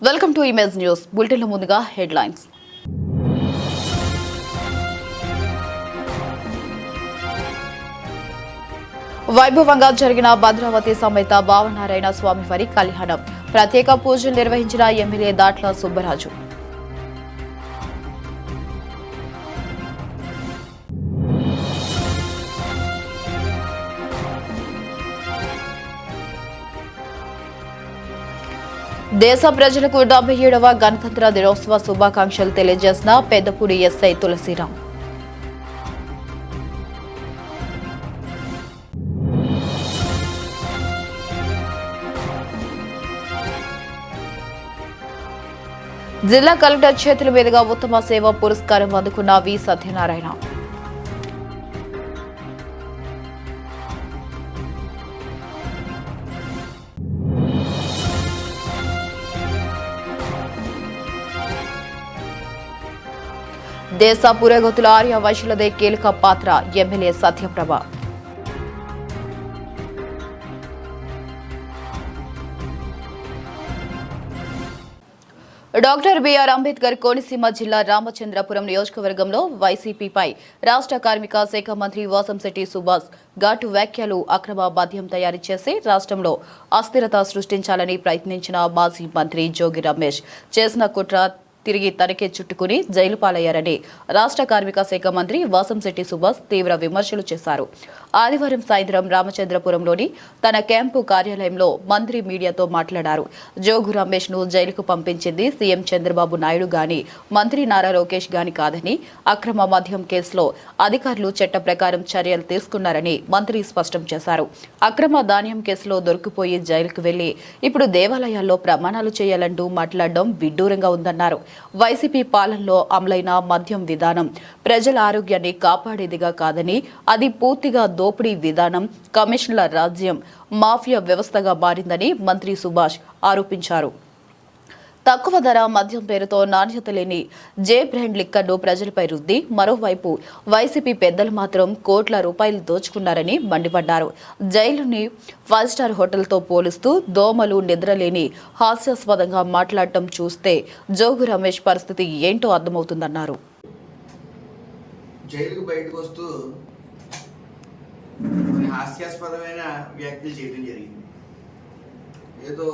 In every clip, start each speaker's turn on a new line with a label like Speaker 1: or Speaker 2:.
Speaker 1: Welcome to image news bulletin లో ముందుగా headlines. వైభవంగా జరిగిన భద్రావతి సమేత భావనారాయణ స్వామివారి కళ్యాణం. ప్రత్యేక పూజలు నిర్వహించిన ఎమ్మెల్యే దాట్ల సుబ్బరాజు. దేశ ప్రజలకు 77వ గణతంత్ర దినోత్సవ శుభాకాంక్షలు తెలియజేసిన పెద్దపూడి ఎస్ఐ తులసిరాం. జిల్లా కలెక్టర్ చేతుల మీదుగా ఉత్తమ సేవ పురస్కారం అందుకున్న వి సత్యనారాయణ. దేశ పురోగతిలో ఆర్య వైశ్యులదే కీలక పాత్ర MLA Satyaprabha. Doctor BR Ambedkar Konaseema జిల్లా రామచంద్రపురం నియోజకవర్గంలో వైసీపీపై రాష్ట్ర కార్మిక శాఖ మంత్రి వాసంశెట్టి సుభాష్ ఘాటు వ్యాఖ్యలు. అక్రమ మద్యం తయారు చేసి రాష్ట్రంలో అస్థిరత సృష్టించాలని ప్రయత్నించిన మాజీ మంత్రి జోగి రమేష్ చేసిన కుట్ర తిరిగి తనకే చుట్టుకుని జైలు పాలయ్యారని రాష్ట్ర కార్మిక శాఖ మంత్రి వాసంశెట్టి సుభాష్ తీవ్ర విమర్శలు చేశారు. ఆదివారం సాయంత్రం రామచంద్రపురంలోని తన క్యాంపు కార్యాలయంలో మంత్రి మీడియాతో మాట్లాడారు. జోగు రమేష్ ను జైలుకు పంపించింది సీఎం చంద్రబాబు నాయుడు గాని మంత్రి నారా లోకేష్ గాని కాదని, అక్రమ మద్యం కేసులో అధికారులు చట్ట ప్రకారం చర్యలు తీసుకున్నారని మంత్రి స్పష్టం చేశారు. అక్రమ ధాన్యం కేసులో దొరికిపోయి జైలుకు వెళ్లి ఇప్పుడు దేవాలయాల్లో ప్రమాణాలు చేయాలంటూ మాట్లాడడం విడ్డూరంగా ఉందన్నారు. వైసీపీ పాలనలో అమలైన మద్యం విధానం ప్రజల ఆరోగ్యాన్ని కాపాడేదిగా కాదని, అది పూర్తిగా దోపిడీ విధానం, కమిషన్ల రాజ్యం, మాఫియా వ్యవస్థగా మారిందని మంత్రి సుభాష్ ఆరోపించారు. తక్కువ ధర మద్యం పేరుతో నాణ్యత లేని జే బ్రాండ్ లిక్కర్ను ప్రజలపై రుద్ది మరోవైపు వైసీపీ పెద్దలు మాత్రం కోట్ల రూపాయలు దోచుకున్నారని మండిపడ్డారు. జైలుని 5 స్టార్ హోటల్తో పోలుస్తూ దోమలు నిద్రలేని హాస్యాస్పదంగా మాట్లాడటం చూస్తే జోగు రమేష్ పరిస్థితి ఏంటో అర్థమవుతుందన్నారు.
Speaker 2: జైలుకు బయటకు వస్తూ హాస్యాస్పదమైన వ్యాఖ్యలు చేయడం జరిగింది. ఏదో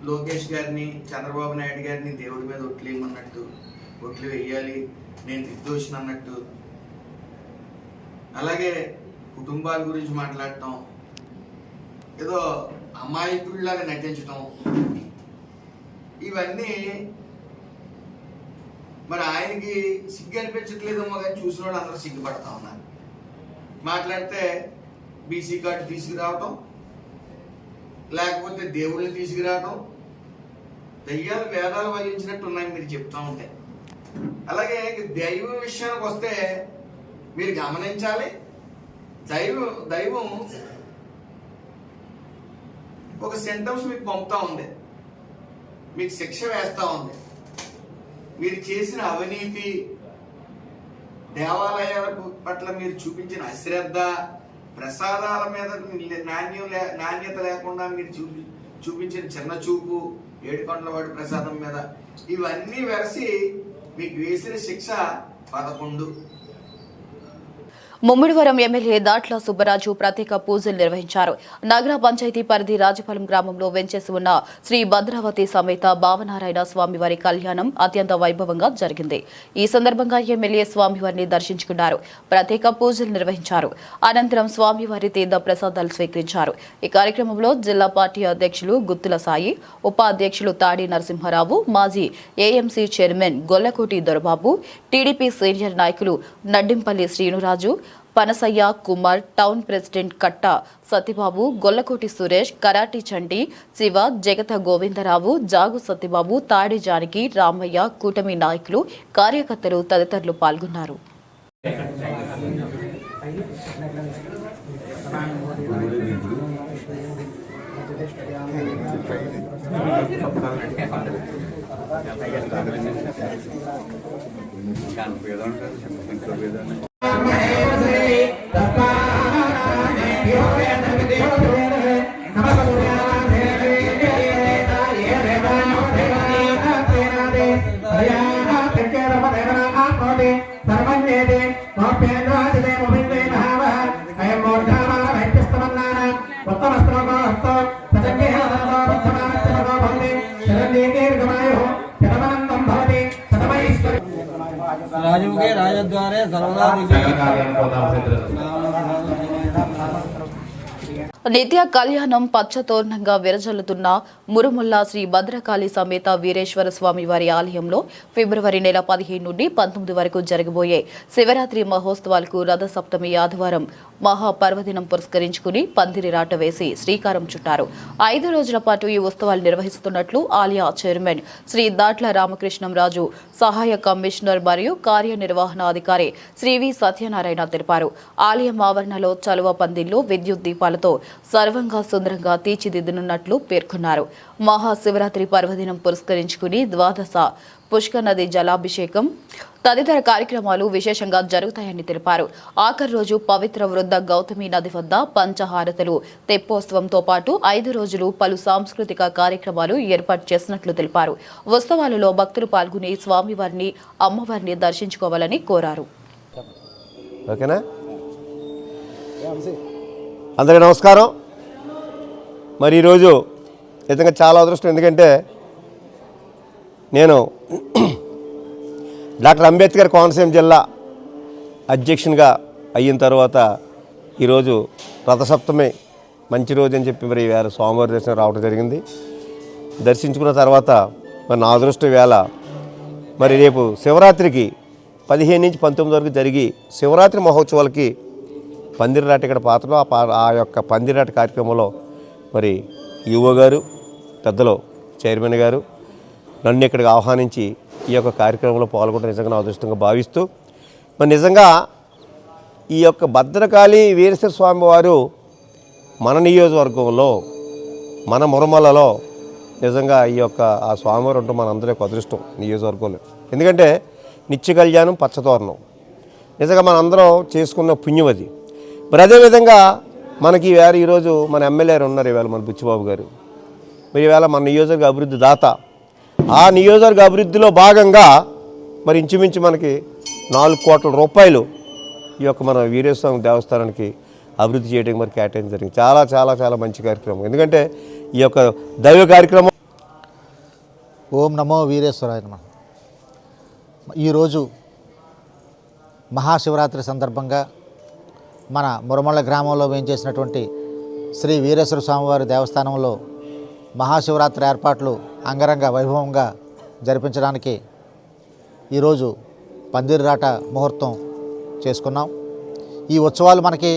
Speaker 2: లోకేష్ గారిని, చంద్రబాబు నాయుడు గారిని దేవుడి మీద ఒట్లేయమన్నట్టు, ఒట్లు వేయాలి, నేను నిర్దోషిని అన్నట్టు, అలాగే కుటుంబాల గురించి మాట్లాడటం, ఏదో అమాయకుడిలాగా నటించటం, ఇవన్నీ మరి ఆయనకి సిగ్గు అనిపించట్లేదేమో కానీ చూసిన వాళ్ళు అందరూ సిగ్గుపడతా ఉన్నారు. మాట్లాడితే బీసీ కార్డు తీసుకురావటం, లేకపోతే దేవుళ్ళని తీసుకురావటం, దయ్యాలు వేదాలు వల్లించినట్టు ఉన్నాయి మీరు చెప్తా ఉంటే. అలాగే దైవం విషయానికి వస్తే మీరు గమనించాలి, దైవం ఒక సెంటెన్స్ మీకు పంపుతా ఉంది, మీకు శిక్ష వేస్తా ఉంది. మీరు చేసిన అవినీతి, దేవాలయాల పట్ల మీరు చూపించిన అశ్రద్ధ, ప్రసాదాల మీద నాణ్యత లేకుండా మీరు చూపించిన చిన్న చూపు, ఏడుకొండలవాడి ప్రసాదం మీద, ఇవన్నీ వెరసి మీకు వేసిన శిక్ష 11.
Speaker 1: ముమ్మిడివరం ఎమ్మెల్యే దాట్ల సుబ్బరాజు ప్రత్యేక పూజలు నిర్వహించారు. నగర పంచాయతీ పరిధి రాజపాలెం గ్రామంలో వెంచేసి ఉన్న శ్రీ భద్రావతి సమేత భావనారాయణ స్వామివారి కళ్యాణం అత్యంత వైభవంగా జరిగింది. ఈ సందర్భంగా ఎమ్మెల్యే స్వామివారిని దర్శించుకున్నారు. ప్రత్యేక పూజలు నిర్వహించారు. అనంతరం స్వామివారి తీర్థ ప్రసాదాలు స్వీకరించారు. ఈ కార్యక్రమంలో జిల్లా పార్టీ అధ్యక్షులు గుత్తుల సాయి, ఉపాధ్యక్షులు తాడి నరసింహారావు, మాజీ AMC chairman Gollakoti Dorababu, TDP senior నాయకులు నడ్డింపల్లి శ్రీనురాజు, పనసయ్య కుమార్, టౌన్ ప్రెసిడెంట్ కట్ట సత్యబాబు, గొల్లకోటి సురేష్, కరాటి చండి, శివ, జగత గోవిందరావు, జాగు సత్యబాబు, తాడి జానకి, రామయ్య, కూటమి నాయకులు, కార్యకర్తలు తదితరులు పాల్గొన్నారు.
Speaker 3: राजमुखे राजद्वारे सर्वदा
Speaker 1: నిత్య కళ్యాణం పచ్చతోరణంగా విరజల్లుతున్న మురుముల్లా శ్రీ భద్రకాళి సమేత వీరేశ్వర స్వామి వారి ఆలయంలో ఫిబ్రవరి నెల 15 నుండి 19 వరకు జరగబోయే శివరాత్రి మహోత్సవాలకు రథసప్తమి ఆదివారం మహాపర్వదినం పురస్కరించుకుని పందిరి రాట వేసి శ్రీకారం చుట్టారు. 5 రోజుల పాటు ఈ ఉత్సవాలు నిర్వహిస్తున్నట్లు ఆలయ చైర్మన్ శ్రీ దాట్ల రామకృష్ణంరాజు, సహాయ కమిషనర్ మరియు కార్యనిర్వహణాధికారి శ్రీ వి సత్యనారాయణ తెలిపారు. ఆలయం ఆవరణలో చలువ పందిళ్లు విద్యుత్ దీపాలతో సర్వంగా సుందరంగా తీర్చిదిద్దనున్నట్లు పేర్కొన్నారు. మహాశివరాత్రి పర్వదినం పురస్కరించుకుని ద్వాదశ పుష్క నది జలాభిషేకం తదితర కార్యక్రమాలు విశేషంగా జరుగుతాయని తెలిపారు. ఆఖరి రోజు పవిత్ర వృద్ధ గౌతమి నది వద్ద పంచహారతలు తెప్పోత్సవంతో పాటు 5 రోజులు పలు సాంస్కృతిక కార్యక్రమాలు ఏర్పాటు చేసినట్లు తెలిపారు. ఉత్సవాలలో భక్తులు పాల్గొని స్వామివారిని అమ్మవారిని దర్శించుకోవాలని కోరారు.
Speaker 4: ఓకేనా? అందరికీ నమస్కారం. మరి ఈరోజు నిజంగా చాలా అదృష్టం. ఎందుకంటే నేను డాక్టర్ అంబేద్కర్ కోనసీమ జిల్లా అధ్యక్షునిగా అయిన తర్వాత ఈరోజు రథసప్తమి మంచి రోజు అని చెప్పి మరి వేళ సోమవారి దర్శనం రావడం జరిగింది. దర్శించుకున్న తర్వాత మరి నా అదృష్టం వేళ మరి రేపు శివరాత్రికి 15 నుంచి 19 వరకు జరిగి శివరాత్రి మహోత్సవాలకి పందిరిరాట ఇక్కడ పాత్రలో ఆ యొక్క పందిరిరాట కార్యక్రమంలో మరి యువ గారు పెద్దలు చైర్మన్ గారు నన్ను ఇక్కడికి ఆహ్వానించి ఈ యొక్క కార్యక్రమంలో పాల్గొనడం నిజంగా నా అదృష్టంగా భావిస్తూ మరి నిజంగా ఈ యొక్క భద్రకాళి వీరేశ్వర స్వామి వారు మన నియోజకవర్గంలో మన మురమలలో నిజంగా ఈ యొక్క ఆ స్వామివారు ఉంటూ మనందరి యొక్క అదృష్టం నియోజకవర్గంలో. ఎందుకంటే నిత్య కళ్యాణం పచ్చతోరణం నిజంగా మనందరం చేసుకున్న పుణ్యం అది. మరి అదేవిధంగా మనకి ఈరోజు మన ఎమ్మెల్యే ఉన్నారు ఈవేళ మన బుచ్చిబాబు గారు. మరి ఈవేళ మన నియోజకవర్గ అభివృద్ధి దాత. ఆ నియోజకవర్గ అభివృద్ధిలో భాగంగా మరి ఇంచుమించు మనకి 4 కోట్ల రూపాయలు ఈ యొక్క మన వీరేశ్వర దేవస్థానానికి అభివృద్ధి చేయడానికి మరి కేటాయించడం జరిగింది. చాలా చాలా చాలా మంచి కార్యక్రమం. ఎందుకంటే ఈ యొక్క దైవ కార్యక్రమం.
Speaker 5: ఓం నమో వీరేశ్వరాయ నమః. ఈరోజు మహాశివరాత్రి సందర్భంగా మన మురమళ్ళ గ్రామంలో వేయించేసినటువంటి శ్రీ వీరేశ్వర స్వామివారి దేవస్థానంలో మహాశివరాత్రి ఏర్పాట్లు అంగరంగ వైభవంగా జరిపించడానికి ఈరోజు పందిరిరాట ముహూర్తం చేసుకున్నాం. ఈ ఉత్సవాలు మనకి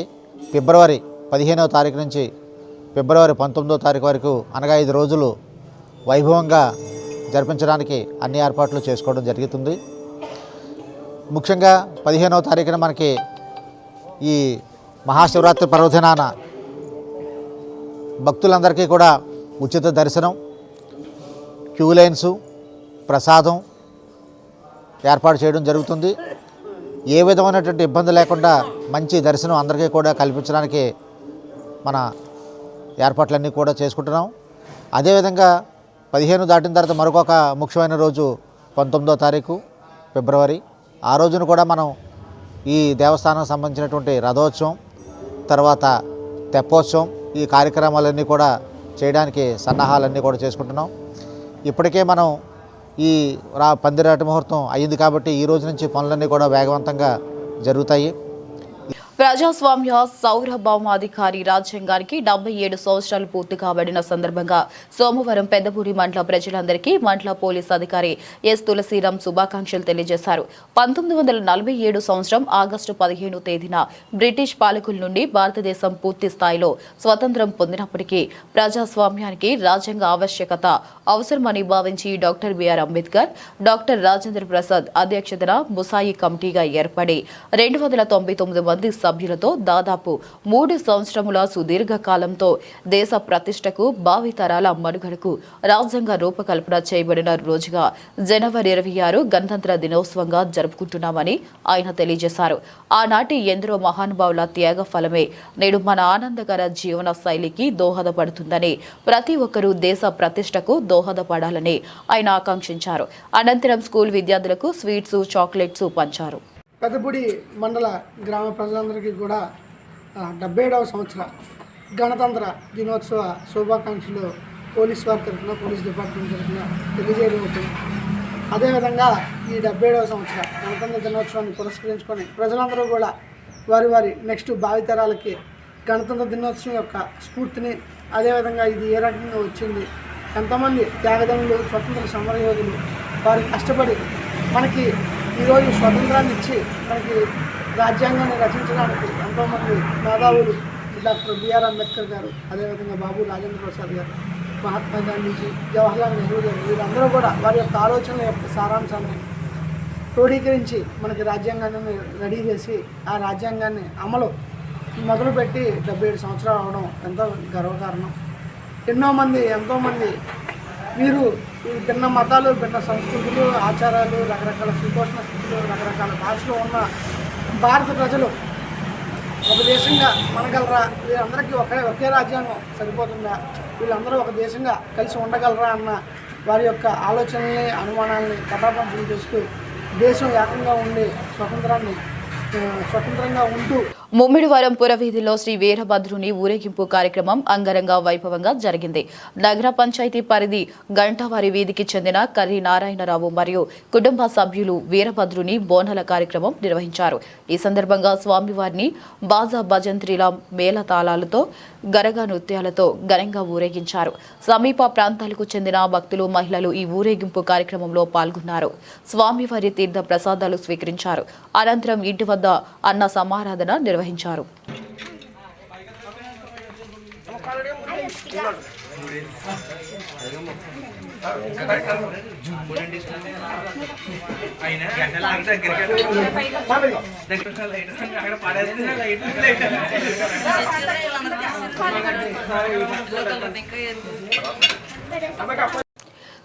Speaker 5: ఫిబ్రవరి 15వ తారీఖు నుంచి ఫిబ్రవరి 19వ తారీఖు వరకు అనగా 5 రోజులు వైభవంగా జరిపించడానికి అన్ని ఏర్పాట్లు చేసుకోవడం జరుగుతుంది. ముఖ్యంగా 15వ తారీఖున మనకి ఈ మహాశివరాత్రి పర్వదినాన భక్తులందరికీ కూడా ఉచిత దర్శనం, క్యూ లైన్స్, ప్రసాదం ఏర్పాటు చేయడం జరుగుతుంది. ఏ విధమైనటువంటి ఇబ్బంది లేకుండా మంచి దర్శనం అందరికీ కూడా కల్పించడానికి మన ఏర్పాట్లన్నీ కూడా చేసుకుంటున్నాం. అదేవిధంగా 15 దాటిన తర్వాత మరొక ముఖ్యమైన రోజు 19వ తారీఖు ఫిబ్రవరి. ఆ రోజున కూడా మనం ఈ దేవస్థానం సంబంధించినటువంటి రథోత్సవం, తర్వాత తెప్పోత్సవం, ఈ కార్యక్రమాలన్నీ కూడా చేయడానికి సన్నాహాలన్నీ కూడా చేసుకుంటున్నాం. ఇప్పటికే మనం ఈ పందిరాట ముహూర్తం అయ్యింది కాబట్టి ఈ రోజు నుంచి పనులన్నీ కూడా వేగవంతంగా జరుగుతాయి.
Speaker 1: ప్రజాస్వామ్య సార్వభౌమాధికారి రాజ్యాంగానికి 77 సంవత్సరాలు పూర్తి కాబడిన సందర్భంగా సోమవారం పెద్దపూడి మండల ప్రజలందరికీ మండల పోలీస్ అధికారి ఎస్ తులసిరామ్ శుభాకాంక్షలు తెలియజేశారు. 1947 సంవత్సరం ఆగస్టు 15వ తేదీన బ్రిటిష్ పాలకుల నుండి భారతదేశం పూర్తి స్థాయిలో స్వతంత్రం పొందినప్పటికీ ప్రజాస్వామ్యానికి రాజ్యాంగ ఆవశ్యకత అవసరమని భావించి doctor BR Ambedkar, doctor Rajendra Prasad అధ్యక్షతన ముసాయి కమిటీగా ఏర్పడి 299 మంది సభ్యులతో దాదాపు 3 సంవత్సరముల సుదీర్ఘ కాలంతో దేశ ప్రతిష్టకు భావితరాల మనుగడకు రాజ్యాంగ రూపకల్పన చేయబడిన రోజుగా జనవరి 26 గణతంత్ర దినోత్సవంగా జరుపుకుంటున్నామని ఆయన తెలియజేశారు. ఆనాటి ఎందరో మహానుభావుల త్యాగ ఫలమే నేడు మన ఆనందకర జీవన శైలికి దోహదపడుతుందని, ప్రతి ఒక్కరూ దేశ ప్రతిష్టకు దోహదపడాలని ఆయన ఆకాంక్షించారు. అనంతరం స్కూల్ విద్యార్థులకు స్వీట్స్, చాక్లెట్స్ పంచారు.
Speaker 6: పెద్దపూడి మండల గ్రామ ప్రజలందరికీ కూడా 77వ సంవత్సర గణతంత్ర దినోత్సవ శుభాకాంక్షలు పోలీస్ వారి తరఫున, పోలీస్ డిపార్ట్మెంట్ తరఫున తెలియజేయడం అవుతుంది. అదేవిధంగా ఈ 77వ సంవత్సర గణతంత్ర దినోత్సవాన్ని పురస్కరించుకొని ప్రజలందరూ కూడా వారి నెక్స్ట్ భావితరాలకి గణతంత్ర దినోత్సవం యొక్క స్ఫూర్తిని, అదేవిధంగా ఇది ఏ రకంగా వచ్చింది, ఎంతమంది త్యాగదనులు, స్వతంత్ర సమరయోధులు వారు కష్టపడి మనకి ఈరోజు స్వతంత్రాన్ని ఇచ్చి మనకి రాజ్యాంగాన్ని రచించడానికి ఎంతోమంది మేధావులు, డాక్టర్ బిఆర్ అంబేద్కర్ గారు, అదేవిధంగా బాబు రాజేంద్ర ప్రసాద్ గారు, మహాత్మా గాంధీజీ, జవహర్లాల్ నెహ్రూ గారు, వీళ్ళందరూ కూడా వారి యొక్క ఆలోచనల యొక్క సారాంశాన్ని క్రోడీకరించి మనకి రాజ్యాంగాన్ని రెడీ చేసి ఆ రాజ్యాంగాన్ని అమలు మొదలుపెట్టి 77 సంవత్సరాలు అవడం ఎంతో గర్వకారణం. ఎంతోమంది వీరు ఈ భిన్న మతాలు, భిన్న సంస్కృతులు, ఆచారాలు, రకరకాల శీతోష్ణ స్థితులు, రకరకాల భాషలు ఉన్న భారత ప్రజలు ఒక దేశంగా మనగలరా, వీళ్ళందరికీ ఒకే రాజ్యాంగం సరిపోతుందా, వీళ్ళందరూ ఒక దేశంగా కలిసి ఉండగలరా అన్న వారి యొక్క ఆలోచనల్ని, అనుమానాలని పటాపంచలు చేస్తూ దేశం ఏకంగా ఉండి స్వతంత్రంగా ఉంటూ
Speaker 1: ముమ్మిడివరం పురవీధిలో శ్రీ వీరభద్రుని ఊరేగింపు కార్యక్రమం అంగరంగ వైభవంగా జరిగింది. నగర పంచాయతీ పరిధి గంటవారి వీధికి చెందిన కర్రి నారాయణరావు మరియు కుటుంబ సభ్యులు వీరభద్రుని బోనాల కార్యక్రమం నిర్వహించారు. ఈ సందర్భంగా స్వామివారిని బాజా భజంత్రీల మేళతాళాలతో, గరగా నృత్యాలతో ఘనంగా ఊరేగించారు. సమీప ప్రాంతాలకు చెందిన భక్తులు, మహిళలు ఈ ఊరేగింపు కార్యక్రమంలో పాల్గొన్నారు. స్వామివారి తీర్థ ప్రసాదాలు స్వీకరించారు. అనంతరం ఇంటి వద్ద అన్న సమారాధన నిర్వహించారు.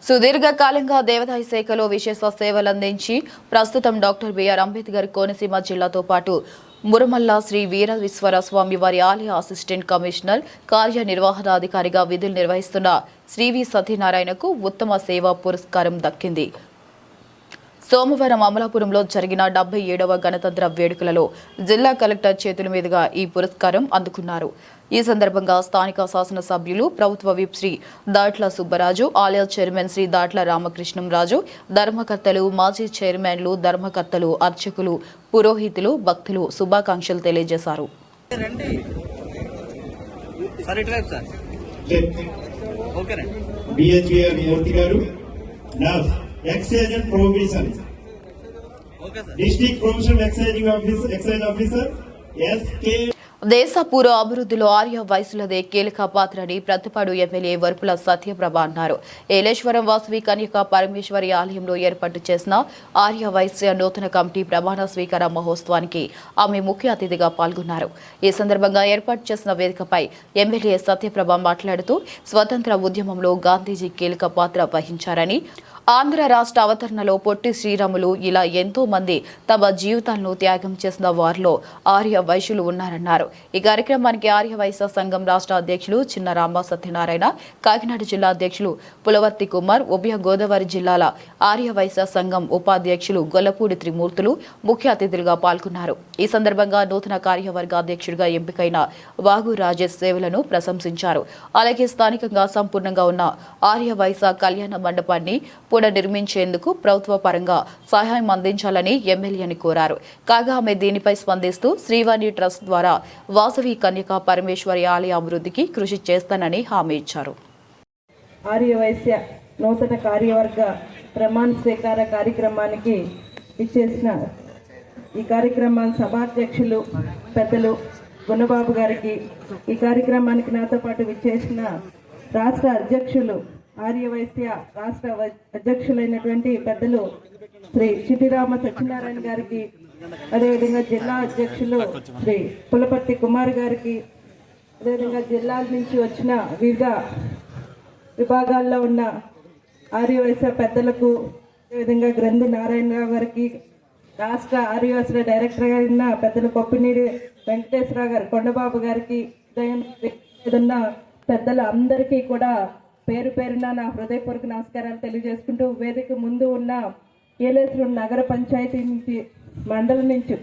Speaker 1: సుదీర్ఘకాలంగా దేవాదాయ శాఖలో విశేష సేవలందించి ప్రస్తుతం డాక్టర్ బిఆర్ అంబేద్కర్ కోనసీమ జిల్లాతో పాటు మురమల్ల శ్రీ వీరవిశ్వర స్వామి వారి ఆలయ అసిస్టెంట్ కమిషనర్ కార్యనిర్వహణాధికారిగా విధులు నిర్వహిస్తున్న శ్రీ వి సత్యనారాయణకు ఉత్తమ సేవా పురస్కారం దక్కింది. సోమవారం అమలాపురంలో జరిగిన 77వ గణతంత్ర వేడుకలలో జిల్లా కలెక్టర్ చేతుల మీదుగా ఈ పురస్కారం అందుకున్నారు. ఈ సందర్భంగా స్థానిక శాసనసభ్యులు, ప్రభుత్వ విప్ శ్రీ దాట్ల సుబ్బరాజు, ఆలయ చైర్మన్ శ్రీ దాట్ల రామకృష్ణంరాజు, ధర్మకర్తలు, మాజీ చైర్మన్లు, ధర్మకర్తలు, అర్చకులు, పురోహితులు, భక్తులు శుభాకాంక్షలు తెలియజేశారు.
Speaker 7: Excise Provision. District Provisional Excise Officer S.K.
Speaker 1: దేశ పూర్వ అభివృద్ధిలో ఆర్య వయసులదే కీలక పాత్రని ప్రతిపాడు ఎమ్మెల్యే వరుపుల సత్యప్రభ అన్నారు. ఏలేశ్వరం వాసవి కన్యకా పరమేశ్వరి ఆలయంలో ఏర్పాటు చేసిన ఆర్య వైశ్య నూతన కమిటీ ప్రమాణ స్వీకార మహోత్సవానికి ఆమె ముఖ్య అతిథిగా పాల్గొన్నారు. ఈ సందర్భంగా ఏర్పాటు చేసిన వేదికపై ఎమ్మెల్యే సత్యప్రభ మాట్లాడుతూ స్వతంత్ర ఉద్యమంలో గాంధీజీ కీలక పాత్ర వహించారని, ఆంధ్ర రాష్ట్ర అవతరణలో పొట్టి శ్రీరాములు ఇలా ఎంతో మంది తమ జీవితాలను త్యాగం చేసిన వారిలో ఆర్య వైశ్యులు ఉన్నారన్నారు. ఈ కార్యక్రమానికి ఆర్య వైశ్య సంఘం రాష్ట్ర అధ్యక్షులు చిన్న రామ సత్యనారాయణ, కాకినాడ జిల్లా అధ్యక్షులు పులవర్తి కుమార్, ఉభయ గోదావరి జిల్లాల ఆర్య వైశ్య సంఘం ఉపాధ్యక్షులు గొల్లపూడి త్రిమూర్తులు ముఖ్య అతిథులుగా పాల్గొన్నారు. ఈ సందర్భంగా నూతన కార్యవర్గ అధ్యక్షుడిగా ఎంపికైన వాగు రాజేష్ సేవలను ప్రశంసించారు. అలాగే స్థానికంగా సంపూర్ణంగా ఉన్న ఆర్య వైశ్య కళ్యాణ మండపాన్ని పునర్నిర్మించేందుకు ప్రభుత్వ పరంగా సహాయం అందించాలని ఎమ్మెల్యేని కోరారు. కాగా ఆమె దీనిపై స్పందిస్తూ శ్రీవాణి ట్రస్ట్ ద్వారా వాసవి కన్యకా పరమేశ్వరి ఆలయ అభివృద్ధికి కృషి చేస్తానని హామీ ఇచ్చారు.
Speaker 8: ఆర్యవైశ్య నూతన కార్యవర్గ ప్రమాణ స్వీకార కార్యక్రమానికి ఇచ్చేసిన ఈ కార్యక్రమాన్ని సభాధ్యక్షులు పెద్దలు గుణబాబు గారికి, ఈ కార్యక్రమానికి నాతో పాటు విచ్చేసిన రాష్ట్ర అధ్యక్షులు ఆర్యవైశ్య రాష్ట్ర అధ్యక్షులైనటువంటి పెద్దలు శ్రీ చిటిరామ సత్యనారాయణ గారికి, అదేవిధంగా జిల్లా అధ్యక్షులు శ్రీ పులపర్తి కుమార్ గారికి, అదేవిధంగా జిల్లాల నుంచి వచ్చిన వివిధ విభాగాల్లో ఉన్న ఆర్యవైశ్య పెద్దలకు, అదేవిధంగా గ్రంథి నారాయణరావు గారికి, రాష్ట్ర ఆర్యవైశ్య డైరెక్టర్ గారిన పెద్దలు కొప్పినీడి వెంకటేశ్వరరావు గారు, కొండబాబు గారికి, ఏదన్న పెద్దల అందరికీ కూడా పేరు పేరున నా హృదయపూర్వక నమస్కారాలు తెలియజేసుకుంటూ, వేదిక ముందు ఉన్న ఏలేశ్వరం నగర పంచాయతీ నుంచి మండలం నుంచి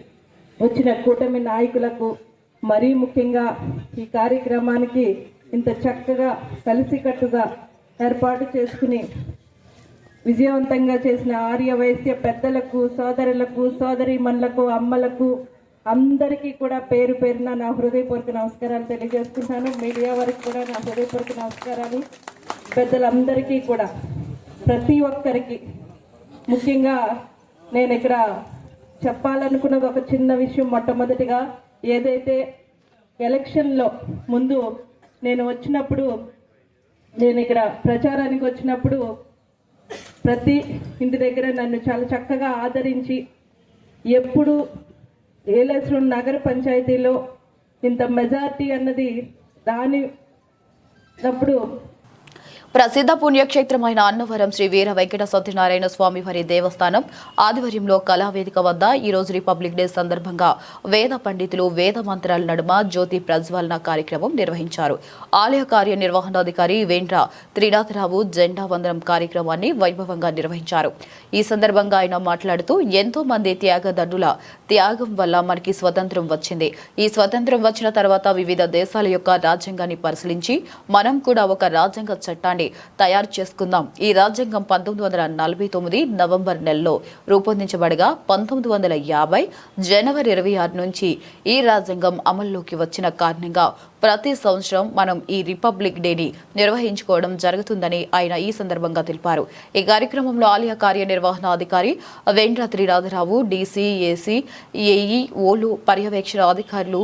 Speaker 8: వచ్చిన కూటమి నాయకులకు, మరీ ముఖ్యంగా ఈ కార్యక్రమానికి ఇంత చక్కగా కలిసికట్టుగా ఏర్పాటు చేసుకుని విజయవంతంగా చేసిన ఆర్యవైశ్య పెద్దలకు, సోదరులకు, సోదరీమణులకు, అమ్మలకు అందరికీ కూడా పేరు పేరున నా హృదయపూర్వక నమస్కారాలు తెలియజేసుకుంటాను. మీడియా వారికి కూడా నా హృదయపూర్వక నమస్కారాలు. పెద్దలందరికీ కూడా, ప్రతి ఒక్కరికి ముఖ్యంగా నేను ఇక్కడ చెప్పాలనుకున్నది ఒక చిన్న విషయం. మొట్టమొదటిగా ఏదైతే ఎలక్షన్లో ముందు నేను వచ్చినప్పుడు, నేను ఇక్కడ ప్రచారానికి వచ్చినప్పుడు ప్రతి ఇంటి దగ్గర నన్ను చాలా చక్కగా ఆదరించి, ఎప్పుడు ఏలేశ్వరం నగర పంచాయతీలో ఇంత మెజార్టీ అన్నది దానిప్పుడు
Speaker 1: ప్రసిద్ధ పుణ్యక్షేత్రమైన అన్నవరం శ్రీ వీర వెంకట సత్యనారాయణ స్వామి వారి దేవస్థానం ఆధ్వర్యంలో కళావేదిక వద్ద ఈరోజు రిపబ్లిక్ డే సందర్భంగా వేద పండితులు వేద మంత్రాల నడుమ జ్యోతి ప్రజ్వలన కార్యక్రమం నిర్వహించారు. ఆలయ కార్యనిర్వహణాధికారి వేండ్ర త్రినాథరావు జెండా వందనం కార్యక్రమాన్ని వైభవంగా నిర్వహించారు. ఈ సందర్భంగా ఆయన మాట్లాడుతూ, ఎంతో మంది త్యాగదండుల త్యాగం వల్ల మనకి స్వతంత్రం వచ్చింది. ఈ స్వతంత్రం వచ్చిన తర్వాత వివిధ దేశాల యొక్క రాజ్యాంగాన్ని పరిశీలించి మనం కూడా ఒక రాజ్యాంగ చట్టాన్ని తయారు చేసుకుందాం. ఈ రాజ్యాంగం 1949 నవంబర్ నెలలో రూపొందించబడగా 1950 జనవరి 26 నుంచి ఈ రాజ్యాంగం అమల్లోకి వచ్చిన కారణంగా ప్రతి సంవత్సరం మనం ఈ రిపబ్లిక్ డేని నిర్వహించుకోవడం జరుగుతుందని ఆయన ఈ సందర్భంగా తెలిపారు. ఈ కార్యక్రమంలో ఆలయ కార్యనిర్వహణాధికారి Vendra Trinatharao, DC, AC, AE, ఓలు, పర్యవేక్షణ అధికారులు,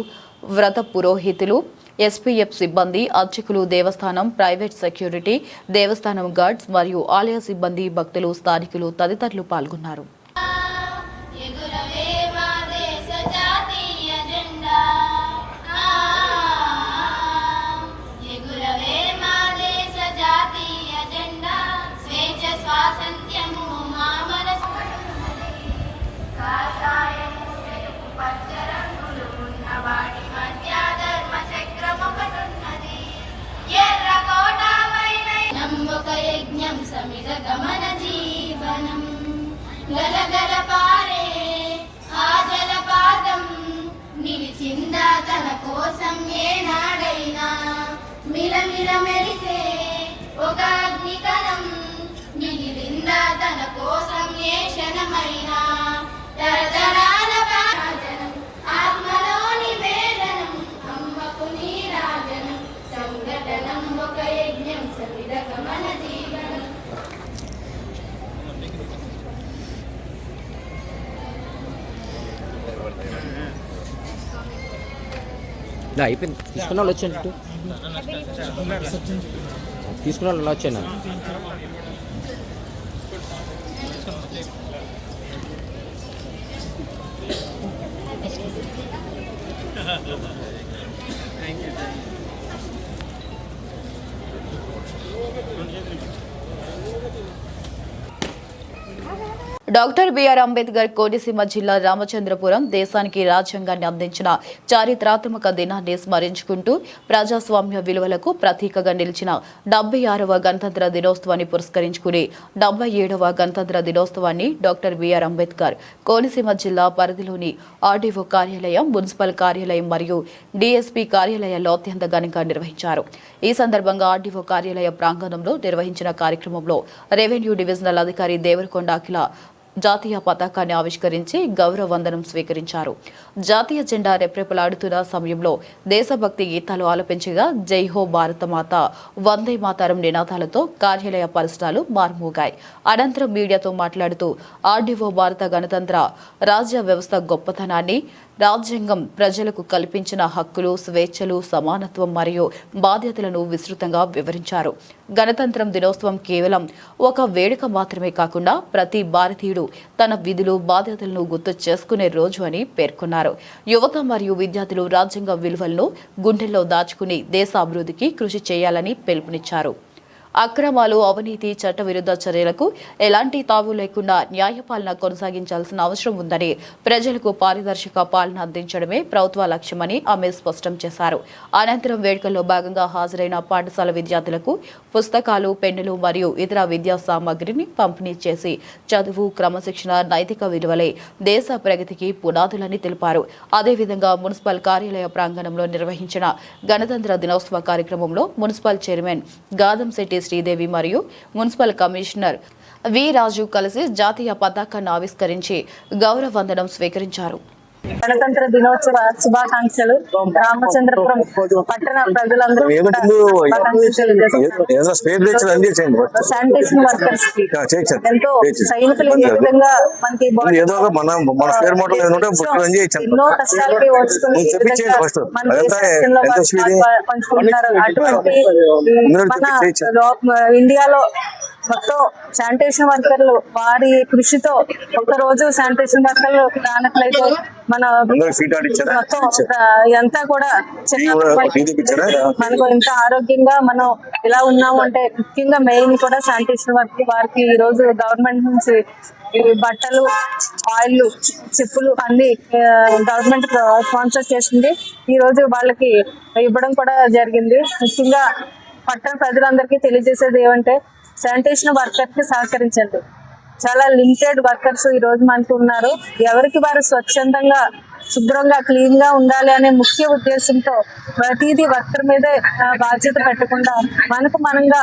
Speaker 1: వ్రత పురోహితులు, ఎస్పీఎఫ్ సిబ్బంది, అర్చకులు, దేవస్థానం ప్రైవేట్ సెక్యూరిటీ, దేవస్థానం గార్డ్స్ మరియు ఆలయ సిబ్బంది, భక్తులు, స్థానికులు తదితరులు పాల్గొన్నారు.
Speaker 9: గమన జీవనం గలగల పారే ఆ జలపాతం నిలిచిందా తన కోసం ఏనాడైనా మిలమిల మెరిసే ఒక అగ్నికణం మిగిలిందా తన కోసం ఏ క్షణమైనా తరతరాల రాజనం ఆత్మలోని వేదనం అమ్మకు నీరాజనం సంఘటనం ఒక యజ్ఞం సవిద గమన జీవనం.
Speaker 3: అయిపోయింది. తీసుకున్న వాళ్ళు వచ్చాను, తీసుకున్న వాళ్ళు వచ్చాను.
Speaker 1: డాక్టర్ బిఆర్ అంబేద్కర్ కోనసీమ జిల్లా రామచంద్రపురం దేశానికి రాజ్యాంగాన్ని అందించిన చారిత్రాత్మక దినాన్ని స్మరించుకుంటూ ప్రజాస్వామ్య విలువలకు ప్రతీకగా నిలిచిన 76వ గణతంత్ర దినోత్సవాన్ని పురస్కరించుకుని 77వ గణతంత్ర దినోత్సవాన్ని డాక్టర్ బిఆర్ అంబేద్కర్ కోనసీమ జిల్లా పరిధిలోని ఆర్డీఓ కార్యాలయం, మున్సిపల్ కార్యాలయం మరియు డీఎస్పీ కార్యాలయాల్లో అత్యంత ఘనంగా నిర్వహించారు. ఈ సందర్భంగా ఆర్డీఓ కార్యాలయ ప్రాంగణంలో నిర్వహించిన కార్యక్రమంలో రెవెన్యూ డివిజనల్ అధికారి దేవరకొండ అఖిల జాతీయ పతాకాన్ని ఆవిష్కరించి గౌరవ వందనం స్వీకరించారు. జాతీయ జెండా రెప్రెపలాడుతున్న సమయంలో దేశభక్తి గీతాలు ఆలపించగా జై హో భారత మాత, వందే మాతరం నినాదాలతో కార్యాలయ పరిసరాలు మార్మోగాయి. అనంతరం మీడియాతో మాట్లాడుతూ ఆర్డీఓ భారత గణతంత్ర రాజ్య వ్యవస్థ గొప్పతనాన్ని, రాజ్యాంగం ప్రజలకు కల్పించిన హక్కులు, స్వేచ్ఛలు, సమానత్వం మరియు బాధ్యతలను విస్తృతంగా వివరించారు. గణతంత్రం దినోత్సవం కేవలం ఒక వేడుక మాత్రమే కాకుండా ప్రతి భారతీయుడు తన విధులు బాధ్యతలను గుర్తు చేసుకునే రోజు అని పేర్కొన్నారు. యువత మరియు విద్యార్థులు రాజ్యాంగ విలువలను గుండెల్లో దాచుకుని దేశ అభివృద్ధికి కృషి చేయాలని పిలుపునిచ్చారు. అక్రమాలు, అవినీతి, చట్టవిరుద్ధ చర్యలకు ఎలాంటి తావు లేకుండా న్యాయపాలన కొనసాగించాల్సిన అవసరం ఉందని, ప్రజలకు పారదర్శక పాలన అందించడమే ప్రభుత్వ లక్ష్యమని ఆమె స్పష్టం చేశారు. అనంతరం వేడుకల్లో భాగంగా హాజరైన పాఠశాల విద్యార్థులకు పుస్తకాలు, పెన్నులు మరియు ఇతర విద్యా సామగ్రిని పంపిణీ చేసి చదువు, క్రమశిక్షణ, నైతిక విలువలే దేశ ప్రగతికి పునాదులని తెలిపారు. అదేవిధంగా మున్సిపల్ కార్యాలయ ప్రాంగణంలో నిర్వహించిన గణతంత్ర దినోత్సవ కార్యక్రమంలో మున్సిపల్ చైర్మన్ గాదంశెట్టి శ్రీదేవి మరియు మున్సిపల్ కమిషనర్ వి రాజు కలిసి జాతీయ పతాకాన్ని ఆవిష్కరించి గౌరవ వందనం స్వీకరించారు.
Speaker 8: గణతంత్ర దినోత్సవ శుభాకాంక్షలు. రామచంద్రపురం పట్టణ ప్రజలందరూ శానిటేషన్ వర్కర్స్ కి ఎంతో సైనికులు ఏ విధంగా మనకి ఎన్నో కష్టాలకి ఓర్చుకుని పంచుకుంటున్నారు. అటువంటి మన ఇండియాలో మొత్తం శానిటేషన్ వర్కర్లు వారి కృషితో ఒకరోజు శానిటేషన్ వర్కర్లు రానట్లయితే మన మొత్తం ఇదంతా కూడా మనకు ఇంత ఆరోగ్యంగా మనం ఇలా ఉన్నాము అంటే ముఖ్యంగా మెయిన్ కూడా శానిటేషన్ వర్క్ వారికి ఈ రోజు గవర్నమెంట్ నుంచి బట్టలు, ఆయిల్, చెప్పులు అన్ని గవర్నమెంట్ స్పాన్సర్ చేసింది. ఈ రోజు వాళ్ళకి ఇవ్వడం కూడా జరిగింది. ముఖ్యంగా పట్టణ ప్రజలందరికీ తెలియజేసేది ఏమంటే శానిటేషన్ వర్కర్స్ కి సహకరించండి. చాలా లిమిటెడ్ వర్కర్స్ ఈ రోజు మనకు ఉన్నారు. ఎవరికి వారు స్వచ్ఛందంగా, శుభ్రంగా, క్లీన్ గా ఉండాలి అనే ముఖ్య ఉద్దేశంతో ప్రతిదీ వర్కర్ మీదే బాధ్యత పెట్టకుండా మనకు మనంగా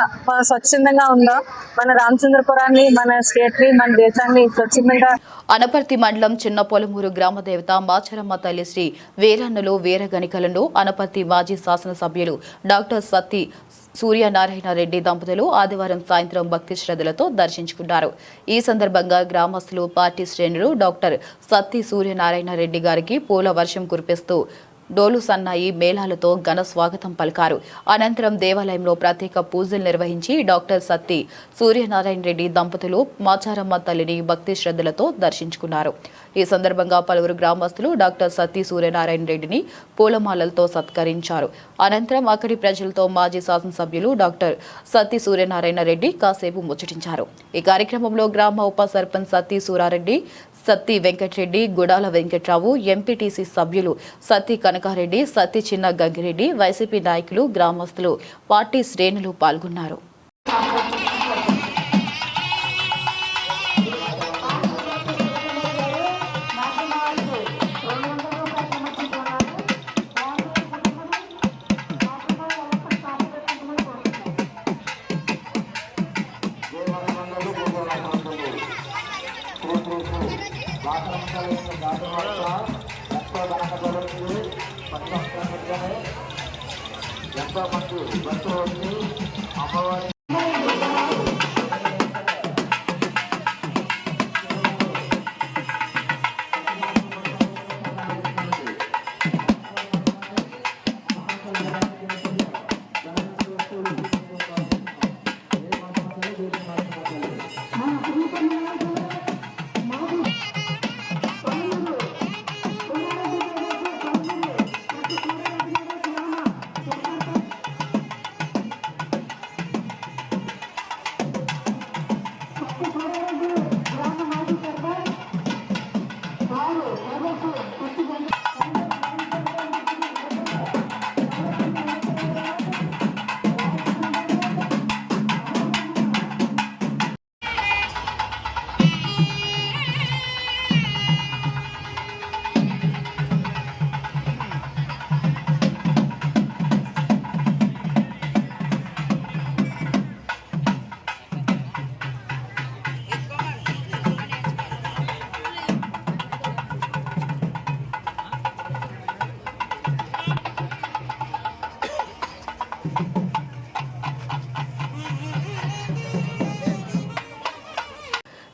Speaker 8: స్వచ్ఛందంగా ఉందాం. మన రామచంద్రపురాన్ని, మన స్టేట్ ని, మన దేశాన్ని స్వచ్ఛందంగా.
Speaker 1: అనపర్తి మండలం చిన్న పొలమూరు గ్రామ దేవత మాచరమ్మ తల్లి శ్రీ వీరన్నలు వీరగణికలను అనపర్తి మాజీ శాసనసభ్యులు డాక్టర్ సత్తి సూర్యనారాయణ రెడ్డి దంపతులు ఆదివారం సాయంత్రం భక్తి శ్రద్ధలతో దర్శించుకున్నారు. ఈ సందర్భంగా గ్రామస్తులు, పార్టీ శ్రేణులు డాక్టర్ సత్తి సూర్యనారాయణ రెడ్డి గారికి పూల వర్షం కురిపిస్తూ డోలు, సన్నాయి, మేళాలతో ఘన స్వాగతం పలికారు. అనంతరం దేవాలయంలో ప్రత్యేక పూజలు నిర్వహించి డాక్టర్ సత్తి సూర్యనారాయణ రెడ్డి దంపతులు మాచారమ్మ తల్లిని భక్తి శ్రద్ధలతో దర్శించుకున్నారు. ఈ సందర్భంగా పలువురు గ్రామస్తులు డాక్టర్ సత్తి సూర్యనారాయణ రెడ్డిని పూలమాలలతో సత్కరించారు. అనంతరం అక్కడి ప్రజలతో మాజీ శాసనసభ్యులు డాక్టర్ సత్తి సూర్యనారాయణ రెడ్డి కాసేపు ముచ్చటించారు. ఈ కార్యక్రమంలో గ్రామ ఉప సర్పంచ్ సత్తి సూరారెడ్డి, సత్తి వెంకటరెడ్డి, గుడాల వెంకట్రావు, ఎంపీటీసీ సభ్యులు సత్తి కనకారెడ్డి, సత్తి చిన్న గంగిరెడ్డి, వైసీపీ నాయకులు, గ్రామస్తులు, పార్టీ శ్రేణులు పాల్గొన్నారు.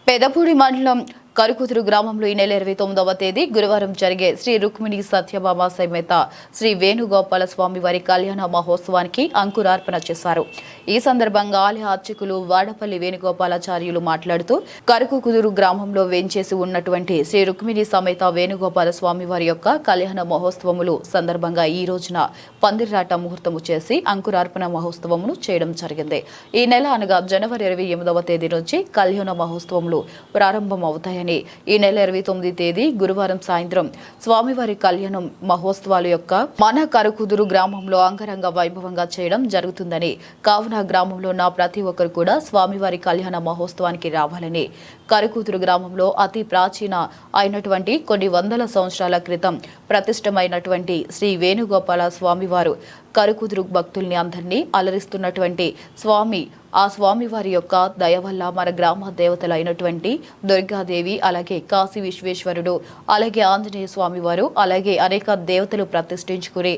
Speaker 1: పెదపూడి మండలం కరుకుదురు గ్రామంలో ఈ నెల 29వ తేదీ గురువారం జరిగే శ్రీ రుక్మిణి సత్యభామ సమేత శ్రీ వేణుగోపాల స్వామి వారి కళ్యాణ మహోత్సవానికి అంకురార్పణ చేశారు. ఈ సందర్భంగా ఆలయ అర్చకులు వాడపల్లి వేణుగోపాలాచార్యులు మాట్లాడుతూ కరుకుదురు గ్రామంలో వేంచేసి ఉన్నటువంటి శ్రీ రుక్మిణి సమేత వేణుగోపాల స్వామి వారి యొక్క కళ్యాణ మహోత్సవములు సందర్భంగా ఈ రోజున పందిర్రాట ముహూర్తము చేసి అంకురార్పణ మహోత్సవమును చేయడం జరిగింది. ఈ నెల అనగా జనవరి 28వ తేదీ నుంచి కళ్యాణ మహోత్సవములు ప్రారంభమవుతాయని, ఈ నెల 29 తేదీ గురువారం సాయంత్రం స్వామివారి కళ్యాణం మహోత్సవాల యొక్క మన కరుకుదురు గ్రామంలో అంగరంగ వైభవంగా చేయడం జరుగుతుందని, కావున గ్రామంలో ఉన్న ప్రతి ఒక్కరు కూడా స్వామివారి కళ్యాణ మహోత్సవానికి రావాలని, కరుకుదురు గ్రామంలో అతి ప్రాచీన అయినటువంటి కొన్ని వందల సంవత్సరాల క్రితం ప్రతిష్టమైనటువంటి శ్రీ వేణుగోపాల స్వామివారు కరుకుదురు భక్తుల్ని అందరినీ అలరిస్తున్నటువంటి స్వామి, ఆ స్వామివారి యొక్క దయ వల్ల మన గ్రామ దేవతలు అయినటువంటి దుర్గాదేవి, అలాగే కాశీ విశ్వేశ్వరుడు, అలాగే ఆంజనేయ స్వామివారు, అలాగే అనేక దేవతలు ప్రతిష్ఠించుకుని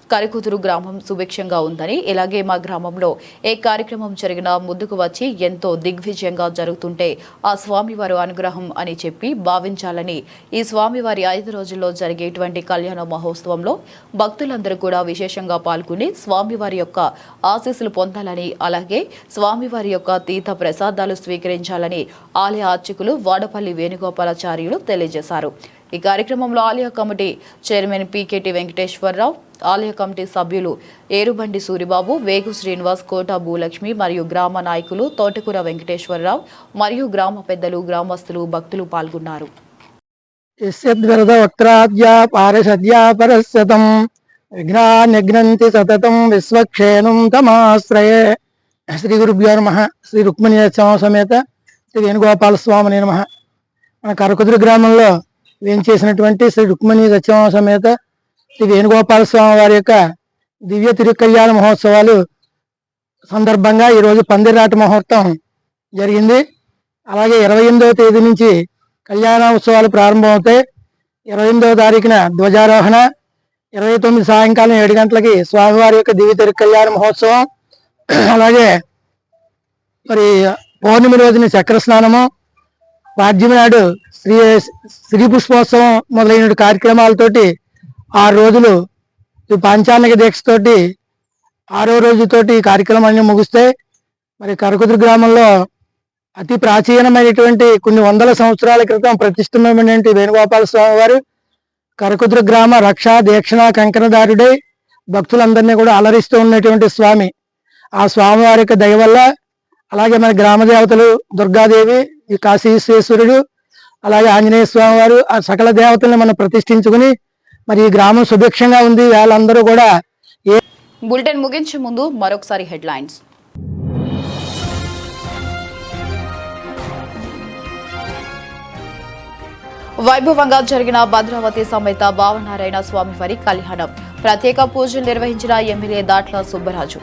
Speaker 1: కరుకుదురు గ్రామం సుభిక్షంగా ఉందని, ఇలాగే మా గ్రామంలో ఏ కార్యక్రమం జరిగినా ముందుకు వచ్చి ఎంతో దిగ్విజయంగా జరుగుతుంటే ఆ స్వామివారి అనుగ్రహం అని చెప్పి భావించాలని, ఈ స్వామివారి 5 రోజుల్లో జరిగేటువంటి కళ్యాణ మహోత్సవంలో భక్తులందరూ కూడా విశేషంగా పాల్గొని స్వామివారి యొక్క ఆశీస్సులు పొందాలని, అలాగే స్వామివారి యొక్క తీర్థ ప్రసాదాలు స్వీకరించాలని ఆలయ అర్చకులు వాడపల్లి వేణుగోపాలాచార్యులు తెలియజేశారు. ఈ కార్యక్రమంలో ఆలయ కమిటీ చైర్మన్ పీకేటి వెంకటేశ్వరరావు, ఆలయ కమిటీ సభ్యులు ఏరుబండి సూరిబాబు, వేగు శ్రీనివాస్, కోట భూలక్ష్మి మరియు గ్రామ నాయకులు తోటకూర వెంకటేశ్వరరావు మరియు గ్రామ పెద్దలు, గ్రామస్తులు, భక్తులు పాల్గొన్నారు.
Speaker 6: సతతం విశ్వక్షేణం తమాశ్రయే. శ్రీ గురుభ్యో నమః. శ్రీ రుక్మిణి సమేత శ్రీ వేణుగోపాల స్వామి నమః. మన కరుకుదురు గ్రామంలో వేంచేసినటువంటి శ్రీ రుక్మిణి సత్యభామ సమేత శ్రీ వేణుగోపాల స్వామి వారి యొక్క దివ్య తిరుకళ్యాణ మహోత్సవాలు సందర్భంగా ఈరోజు పందిరాట ముహూర్తం జరిగింది. అలాగే 28వ తేదీ నుంచి కళ్యాణోత్సవాలు ప్రారంభమవుతాయి. 28వ తారీఖున ధ్వజారోహణ, 29 సాయంకాలం 7 గంటలకి స్వామివారి యొక్క దివ్య తిరుకళ్యాణ మహోత్సవం, అలాగే మరి పౌర్ణమి రోజున చక్ర స్నానము, పాడ్యమి నాడు శ్రీ పుష్పోత్సవం మొదలైన కార్యక్రమాలతోటి 6 రోజులు ఈ పాంచాంగ దీక్షతోటి 6వ రోజుతోటి ఈ కార్యక్రమాన్ని ముగిస్తే, మరి కరుకుదురు గ్రామంలో అతి ప్రాచీనమైనటువంటి కొన్ని వందల సంవత్సరాల క్రితం ప్రతిష్టమైనటువంటి వేణుగోపాల స్వామి వారు కరుకుదురు గ్రామ రక్షా దీక్షణ కంకణదారుడై భక్తులందరినీ కూడా అలరిస్తూ ఉన్నటువంటి స్వామి. ఆ స్వామివారి యొక్క దయ వల్ల, అలాగే మన గ్రామ దేవతలు దుర్గాదేవి, ఈ కాశీ విశ్వేశ్వరుడు, అలాగే ఆంజనేయ స్వామి వారు, ఆ సకల దేవతల్ని మనం ప్రతిష్ఠించుకుని మరి ఈ గ్రామం సుభిక్షంగా ఉంది. వాళ్ళందరూ కూడా
Speaker 1: బులెటిన్ ముగించే ముందు మరొకసారి హెడ్లైన్స్. వైభవంగా జరిగిన భద్రావతి సమేత భావనారాయణ స్వామివారి కళ్యాణం, ప్రత్యేక పూజలు నిర్వహించిన ఎమ్మెల్యే దాట్ల సుబ్బరాజు.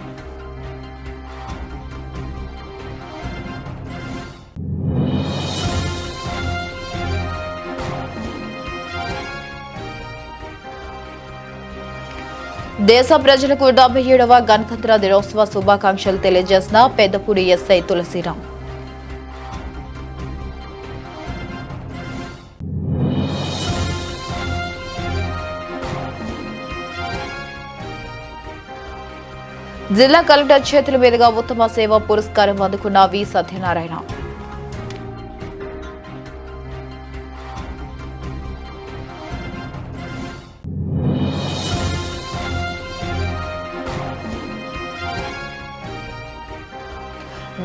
Speaker 1: దేశ ప్రజలకు 77వ గణతంత్ర దినోత్సవ శుభాకాంక్షలు తెలియజేసిన పెద్దపూడి ఎస్ఐ తులసిరాం. జిల్లా కలెక్టర్ చేతుల మీదుగా ఉత్తమ సేవ పురస్కారం అందుకున్న వి సత్యనారాయణ.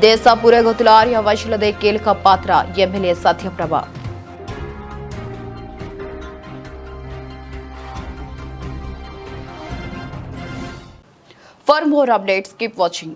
Speaker 1: దేశ పురోగతిలో ఆర్య వైశ్యులదే కీలక పాత్ర, MLA Satyaprabha. For more updates, keep watching.